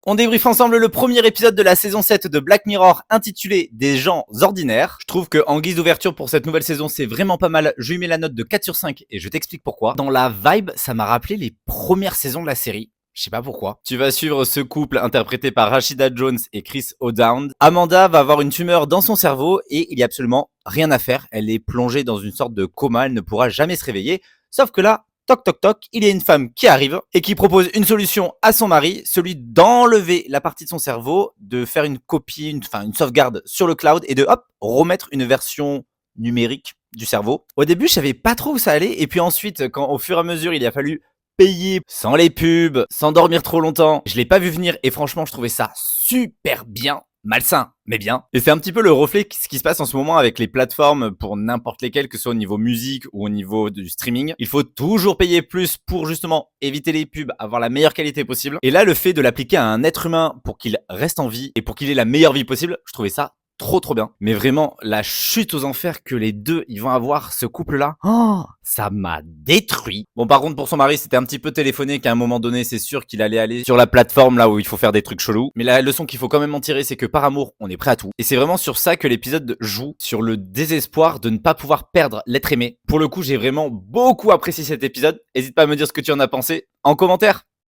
On débriefe ensemble le premier épisode de la saison 7 de Black Mirror intitulé Des gens ordinaires. Je trouve que en guise d'ouverture pour cette nouvelle saison, c'est vraiment pas mal. Je lui mets la note de 4 sur 5 et je t'explique pourquoi. Dans la vibe, ça m'a rappelé les premières saisons de la série. Je sais pas pourquoi. Tu vas suivre ce couple interprété par Rashida Jones et Chris O'Dowd. Amanda va avoir une tumeur dans son cerveau et il y a absolument rien à faire. Elle est plongée dans une sorte de coma, elle ne pourra jamais se réveiller. Sauf que là, toc toc toc, il y a une femme qui arrive et qui propose une solution à son mari, celui d'enlever la partie de son cerveau, de faire une copie, une sauvegarde sur le cloud et de hop, remettre une version numérique du cerveau. Au début, je savais pas trop où ça allait et puis ensuite, quand au fur et à mesure, il a fallu payer sans les pubs, sans dormir trop longtemps, je l'ai pas vu venir et franchement, je trouvais ça super bien. Malsain, mais bien. Et c'est un petit peu le reflet de ce qui se passe en ce moment avec les plateformes pour n'importe lesquelles, que ce soit au niveau musique ou au niveau du streaming. Il faut toujours payer plus pour justement éviter les pubs, avoir la meilleure qualité possible. Et là, le fait de l'appliquer à un être humain pour qu'il reste en vie et pour qu'il ait la meilleure vie possible, je trouvais ça trop bien. Mais vraiment, la chute aux enfers que les deux, ils vont avoir, ce couple-là, oh, ça m'a détruit. Bon, par contre, pour son mari, c'était un petit peu téléphoné qu'à un moment donné, c'est sûr qu'il allait aller sur la plateforme là où il faut faire des trucs chelous. Mais la leçon qu'il faut quand même en tirer, c'est que par amour, on est prêt à tout. Et c'est vraiment sur ça que l'épisode joue, sur le désespoir de ne pas pouvoir perdre l'être aimé. Pour le coup, j'ai vraiment beaucoup apprécié cet épisode. N'hésite pas à me dire ce que tu en as pensé en commentaire.